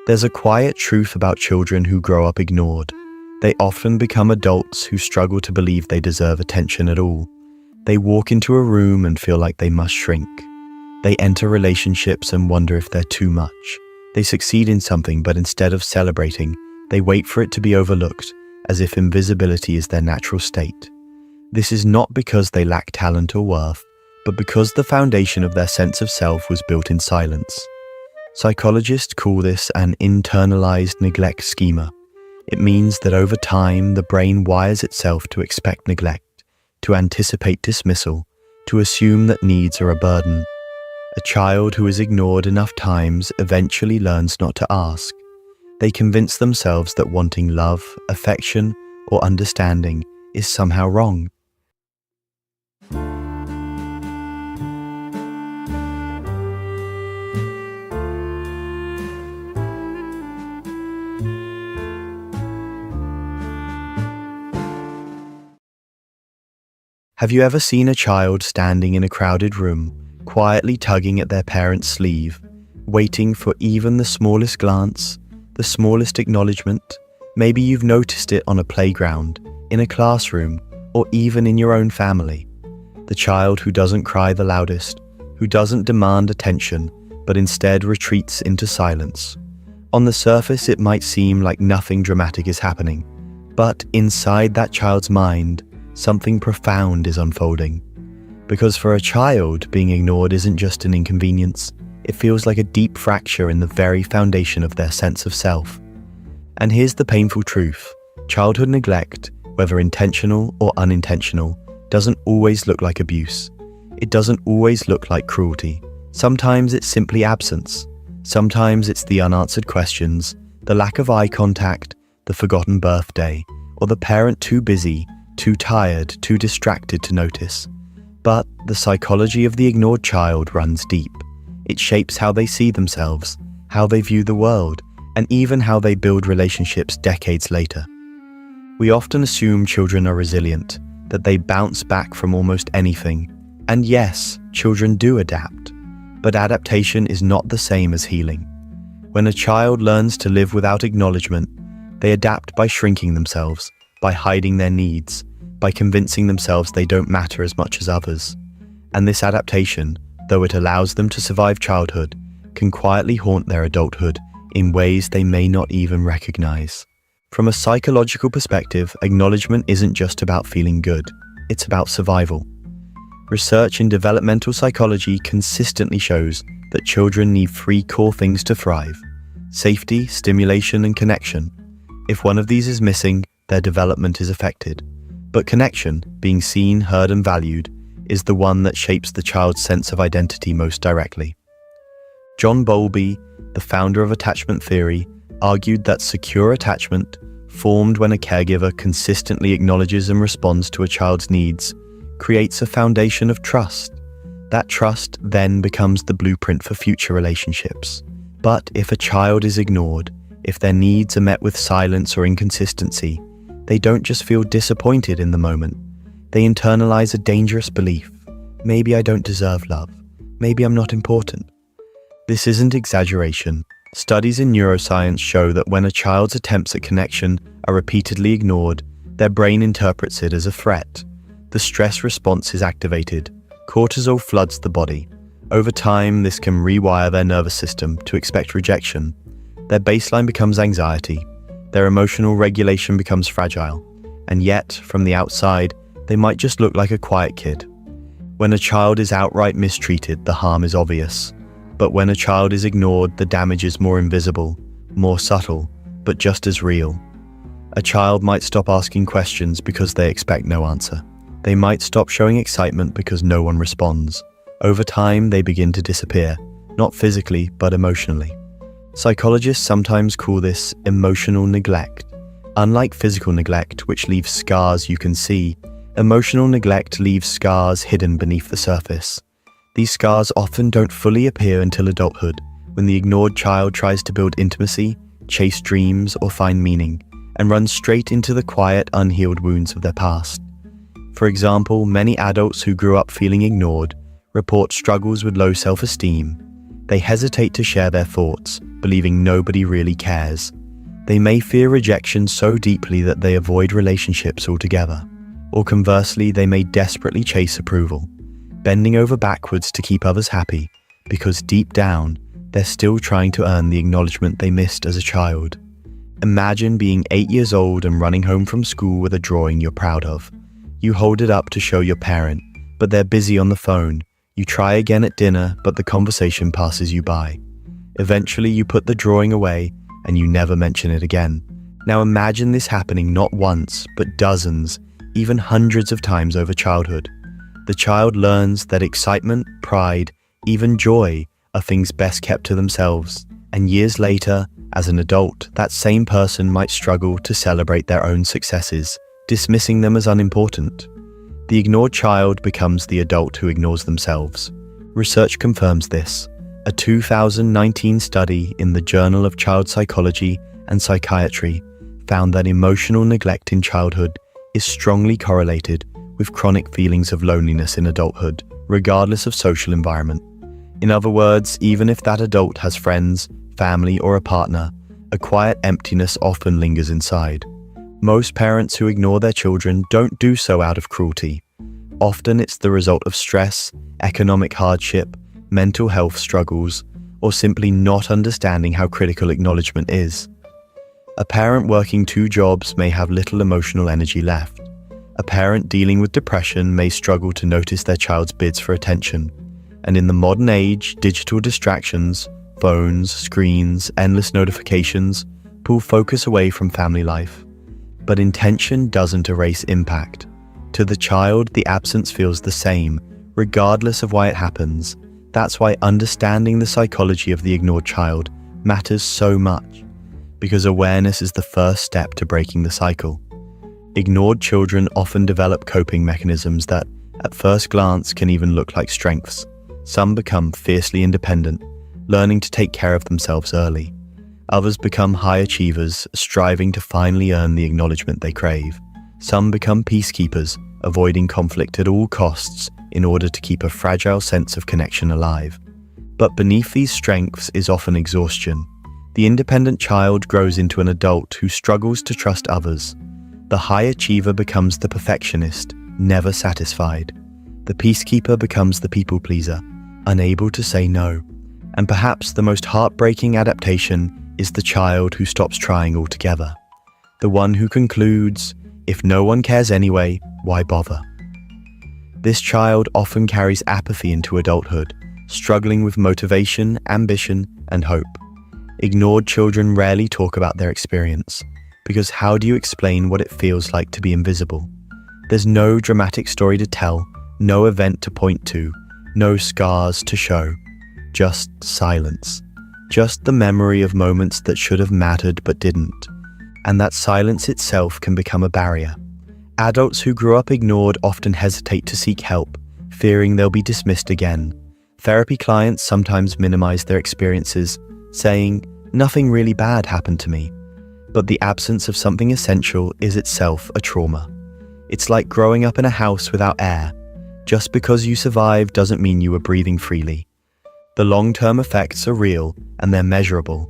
There's a quiet truth about children who grow up ignored. They often become adults who struggle to believe they deserve attention at all. They walk into a room and feel like they must shrink. They enter relationships and wonder if they're too much. They succeed in something, but instead of celebrating, they wait for it to be overlooked, as if invisibility is their natural state. This is not because they lack talent or worth, but because the foundation of their sense of self was built in silence. Psychologists call this an internalized neglect schema. It means that over time, the brain wires itself to expect neglect, to anticipate dismissal, to assume that needs are a burden. A child who is ignored enough times eventually learns not to ask. They convince themselves that wanting love, affection, or understanding is somehow wrong. Have you ever seen a child standing in a crowded room, quietly tugging at their parent's sleeve, waiting for even the smallest glance, the smallest acknowledgement? Maybe you've noticed it on a playground, in a classroom, or even in your own family. The child who doesn't cry the loudest, who doesn't demand attention, but instead retreats into silence. On the surface, it might seem like nothing dramatic is happening, but inside that child's mind, something profound is unfolding. Because for a child, being ignored isn't just an inconvenience, it feels like a deep fracture in the very foundation of their sense of self. And here's the painful truth: childhood neglect, whether intentional or unintentional, doesn't always look like abuse. It doesn't always look like cruelty. Sometimes it's simply absence. Sometimes it's the unanswered questions, the lack of eye contact, the forgotten birthday, or the parent too busy, too tired, too distracted to notice. But the psychology of the ignored child runs deep. It shapes how they see themselves, how they view the world, and even how they build relationships decades later. We often assume children are resilient, that they bounce back from almost anything. And yes, children do adapt. But adaptation is not the same as healing. When a child learns to live without acknowledgement, they adapt by shrinking themselves, by hiding their needs, by convincing themselves they don't matter as much as others. And this adaptation, though it allows them to survive childhood, can quietly haunt their adulthood in ways they may not even recognize. From a psychological perspective, acknowledgement isn't just about feeling good, it's about survival. Research in developmental psychology consistently shows that children need three core things to thrive: safety, stimulation, and connection. If one of these is missing, their development is affected. But connection, being seen, heard, and valued, is the one that shapes the child's sense of identity most directly. John Bowlby, the founder of attachment theory, argued that secure attachment, formed when a caregiver consistently acknowledges and responds to a child's needs, creates a foundation of trust. That trust then becomes the blueprint for future relationships. But if a child is ignored, if their needs are met with silence or inconsistency, they don't just feel disappointed in the moment. They internalize a dangerous belief. Maybe I don't deserve love. Maybe I'm not important. This isn't exaggeration. Studies in neuroscience show that when a child's attempts at connection are repeatedly ignored, their brain interprets it as a threat. The stress response is activated. Cortisol floods the body. Over time, this can rewire their nervous system to expect rejection. Their baseline becomes anxiety. Their emotional regulation becomes fragile. And yet, from the outside, they might just look like a quiet kid. When a child is outright mistreated, the harm is obvious. But when a child is ignored, the damage is more invisible, more subtle, but just as real. A child might stop asking questions because they expect no answer. They might stop showing excitement because no one responds. Over time, they begin to disappear, not physically, but emotionally. Psychologists sometimes call this emotional neglect. Unlike physical neglect, which leaves scars you can see, emotional neglect leaves scars hidden beneath the surface. These scars often don't fully appear until adulthood, when the ignored child tries to build intimacy, chase dreams, or find meaning, and runs straight into the quiet, unhealed wounds of their past. For example, many adults who grew up feeling ignored report struggles with low self-esteem. They hesitate to share their thoughts, believing nobody really cares. They may fear rejection so deeply that they avoid relationships altogether. Or conversely, they may desperately chase approval, bending over backwards to keep others happy, because deep down, they're still trying to earn the acknowledgement they missed as a child. Imagine being 8 years old and running home from school with a drawing you're proud of. You hold it up to show your parent, but they're busy on the phone. You try again at dinner, but the conversation passes you by. Eventually, you put the drawing away and you never mention it again. Now imagine this happening not once, but dozens, even hundreds of times over childhood. The child learns that excitement, pride, even joy are things best kept to themselves. And years later, as an adult, that same person might struggle to celebrate their own successes, dismissing them as unimportant. The ignored child becomes the adult who ignores themselves. Research confirms this. A 2019 study in the Journal of Child Psychology and Psychiatry found that emotional neglect in childhood is strongly correlated with chronic feelings of loneliness in adulthood, regardless of social environment. In other words, even if that adult has friends, family, or a partner, a quiet emptiness often lingers inside. Most parents who ignore their children don't do so out of cruelty. Often it's the result of stress, economic hardship, mental health struggles, or simply not understanding how critical acknowledgement is. A parent working 2 jobs may have little emotional energy left. A parent dealing with depression may struggle to notice their child's bids for attention. And in the modern age, digital distractions, phones, screens, endless notifications pull focus away from family life. But intention doesn't erase impact. To the child, the absence feels the same, regardless of why it happens. That's why understanding the psychology of the ignored child matters so much, because awareness is the first step to breaking the cycle. Ignored children often develop coping mechanisms that, at first glance, can even look like strengths. Some become fiercely independent, learning to take care of themselves early. Others become high achievers, striving to finally earn the acknowledgement they crave. Some become peacekeepers, avoiding conflict at all costs in order to keep a fragile sense of connection alive. But beneath these strengths is often exhaustion. The independent child grows into an adult who struggles to trust others. The high achiever becomes the perfectionist, never satisfied. The peacekeeper becomes the people pleaser, unable to say no. And perhaps the most heartbreaking adaptation is the child who stops trying altogether. The one who concludes, if no one cares anyway, why bother? This child often carries apathy into adulthood, struggling with motivation, ambition, and hope. Ignored children rarely talk about their experience, because how do you explain what it feels like to be invisible? There's no dramatic story to tell, no event to point to, no scars to show. Just silence. Just the memory of moments that should have mattered but didn't. And that silence itself can become a barrier. Adults who grew up ignored often hesitate to seek help, fearing they'll be dismissed again. Therapy clients sometimes minimize their experiences, saying, "Nothing really bad happened to me." But the absence of something essential is itself a trauma. It's like growing up in a house without air. Just because you survived doesn't mean you were breathing freely. The long-term effects are real and they're measurable.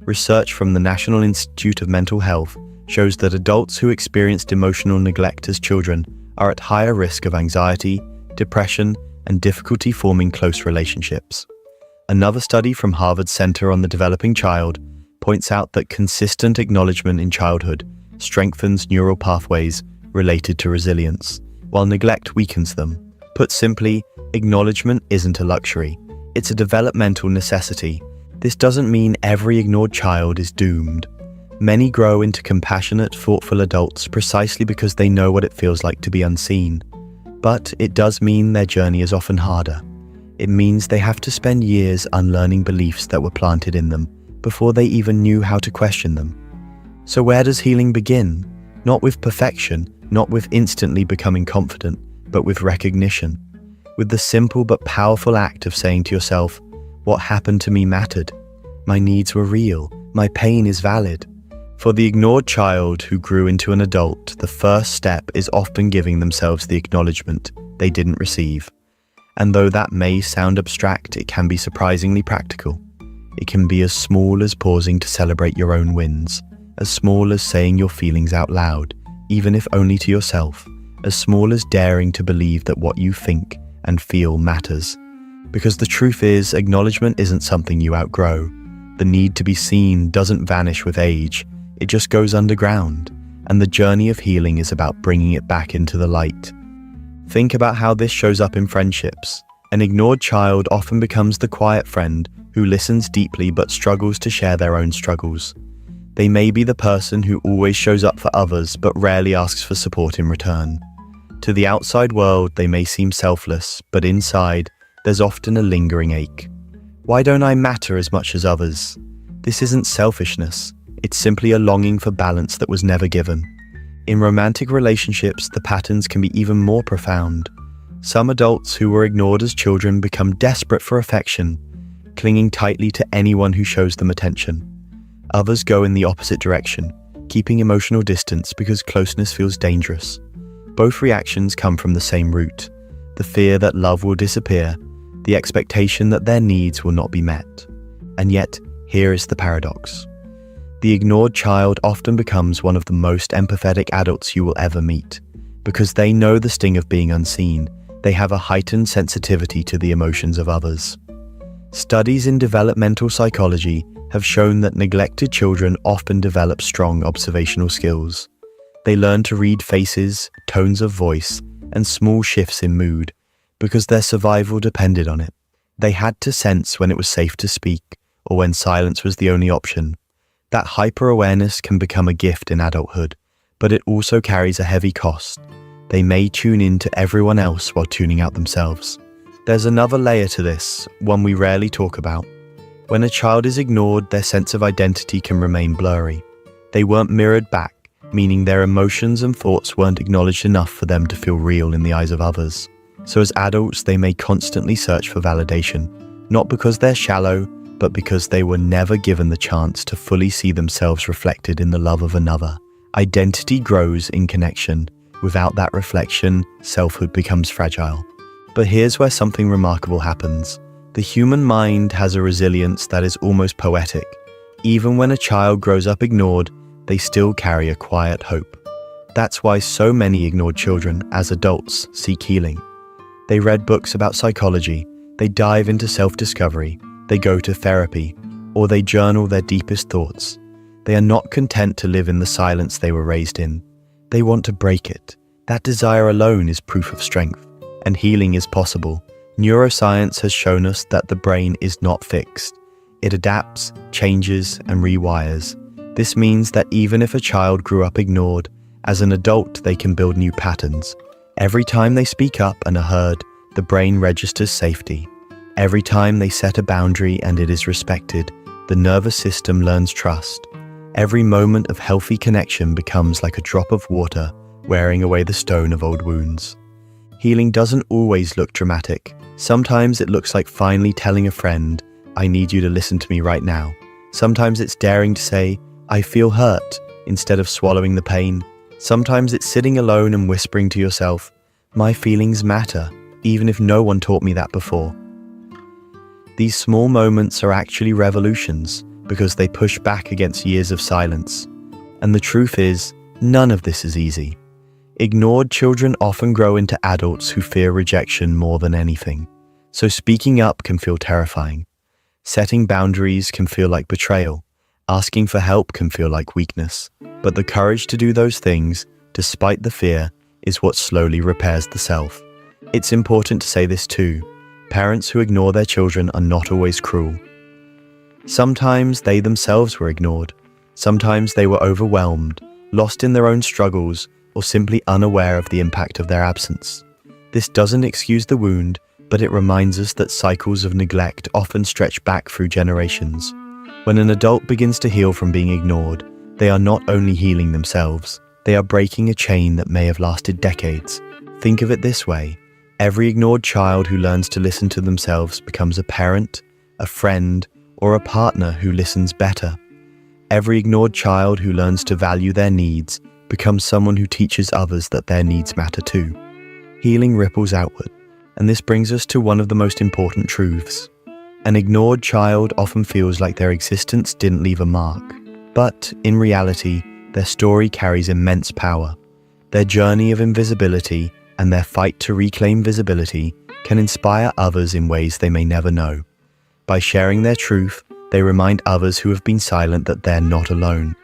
Research from the National Institute of Mental Health shows that adults who experienced emotional neglect as children are at higher risk of anxiety, depression, and difficulty forming close relationships. Another study from Harvard's Center on the Developing Child points out that consistent acknowledgement in childhood strengthens neural pathways related to resilience, while neglect weakens them. Put simply, acknowledgement isn't a luxury, it's a developmental necessity. This doesn't mean every ignored child is doomed. Many grow into compassionate, thoughtful adults precisely because they know what it feels like to be unseen. But it does mean their journey is often harder. It means they have to spend years unlearning beliefs that were planted in them before they even knew how to question them. So where does healing begin? Not with perfection, not with instantly becoming confident, but with recognition. With the simple but powerful act of saying to yourself, "What happened to me mattered. My needs were real. My pain is valid." For the ignored child who grew into an adult, the first step is often giving themselves the acknowledgement they didn't receive. And though that may sound abstract, it can be surprisingly practical. It can be as small as pausing to celebrate your own wins, as small as saying your feelings out loud, even if only to yourself, as small as daring to believe that what you think and feel matters. Because the truth is, acknowledgement isn't something you outgrow. The need to be seen doesn't vanish with age, it just goes underground, and the journey of healing is about bringing it back into the light. Think about how this shows up in friendships. An ignored child often becomes the quiet friend who listens deeply but struggles to share their own struggles. They may be the person who always shows up for others but rarely asks for support in return. To the outside world, they may seem selfless, but inside, there's often a lingering ache. Why don't I matter as much as others? This isn't selfishness, it's simply a longing for balance that was never given. In romantic relationships, the patterns can be even more profound. Some adults who were ignored as children become desperate for affection, clinging tightly to anyone who shows them attention. Others go in the opposite direction, keeping emotional distance because closeness feels dangerous. Both reactions come from the same root: the fear that love will disappear, the expectation that their needs will not be met. And yet, here is the paradox. The ignored child often becomes one of the most empathetic adults you will ever meet. Because they know the sting of being unseen, they have a heightened sensitivity to the emotions of others. Studies in developmental psychology have shown that neglected children often develop strong observational skills. They learn to read faces, tones of voice, and small shifts in mood, because their survival depended on it. They had to sense when it was safe to speak, or when silence was the only option. That hyper-awareness can become a gift in adulthood, but it also carries a heavy cost. They may tune in to everyone else while tuning out themselves. There's another layer to this, one we rarely talk about. When a child is ignored, their sense of identity can remain blurry. They weren't mirrored back, meaning their emotions and thoughts weren't acknowledged enough for them to feel real in the eyes of others. So as adults, they may constantly search for validation, not because they're shallow, but because they were never given the chance to fully see themselves reflected in the love of another. Identity grows in connection. Without that reflection, selfhood becomes fragile. But here's where something remarkable happens. The human mind has a resilience that is almost poetic. Even when a child grows up ignored, they still carry a quiet hope. That's why so many ignored children, as adults, seek healing. They read books about psychology, they dive into self-discovery, they go to therapy, or they journal their deepest thoughts. They are not content to live in the silence they were raised in. They want to break it. That desire alone is proof of strength, and healing is possible. Neuroscience has shown us that the brain is not fixed. It adapts, changes, and rewires. This means that even if a child grew up ignored, as an adult they can build new patterns. Every time they speak up and are heard, the brain registers safety. Every time they set a boundary and it is respected, the nervous system learns trust. Every moment of healthy connection becomes like a drop of water, wearing away the stone of old wounds. Healing doesn't always look dramatic. Sometimes it looks like finally telling a friend, "I need you to listen to me right now." Sometimes it's daring to say, "I feel hurt," instead of swallowing the pain. Sometimes it's sitting alone and whispering to yourself, "My feelings matter, even if no one taught me that before." These small moments are actually revolutions because they push back against years of silence. And the truth is, none of this is easy. Ignored children often grow into adults who fear rejection more than anything. So speaking up can feel terrifying. Setting boundaries can feel like betrayal. Asking for help can feel like weakness. But the courage to do those things, despite the fear, is what slowly repairs the self. It's important to say this too. Parents who ignore their children are not always cruel. Sometimes they themselves were ignored. Sometimes they were overwhelmed, lost in their own struggles, or simply unaware of the impact of their absence. This doesn't excuse the wound, but it reminds us that cycles of neglect often stretch back through generations. When an adult begins to heal from being ignored, they are not only healing themselves, they are breaking a chain that may have lasted decades. Think of it this way. Every ignored child who learns to listen to themselves becomes a parent, a friend, or a partner who listens better. Every ignored child who learns to value their needs becomes someone who teaches others that their needs matter too. Healing ripples outward. And this brings us to one of the most important truths. An ignored child often feels like their existence didn't leave a mark. But, in reality, their story carries immense power. Their journey of invisibility and their fight to reclaim visibility can inspire others in ways they may never know. By sharing their truth, they remind others who have been silent that they're not alone.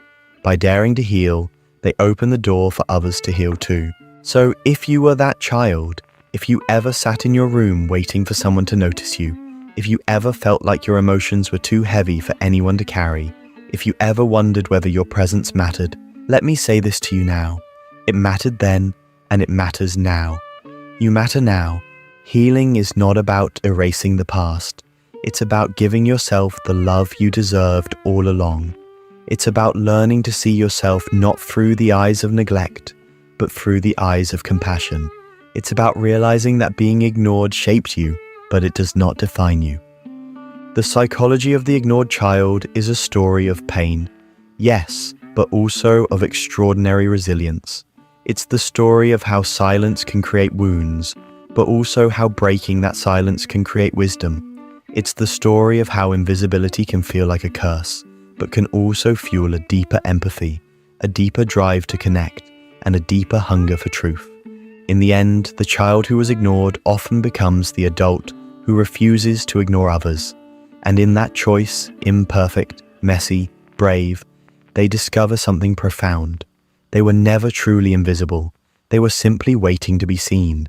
By daring to heal, they open the door for others to heal too. So if you were that child, if you ever sat in your room waiting for someone to notice you, if you ever felt like your emotions were too heavy for anyone to carry, if you ever wondered whether your presence mattered, let me say this to you now. It mattered then, and it matters now. You matter now. Healing is not about erasing the past. It's about giving yourself the love you deserved all along. It's about learning to see yourself not through the eyes of neglect, but through the eyes of compassion. It's about realizing that being ignored shaped you, but it does not define you. The psychology of the ignored child is a story of pain, yes, but also of extraordinary resilience. It's the story of how silence can create wounds, but also how breaking that silence can create wisdom. It's the story of how invisibility can feel like a curse, but can also fuel a deeper empathy, a deeper drive to connect, and a deeper hunger for truth. In the end, the child who was ignored often becomes the adult who refuses to ignore others. And in that choice, imperfect, messy, brave, they discover something profound. They were never truly invisible. They were simply waiting to be seen.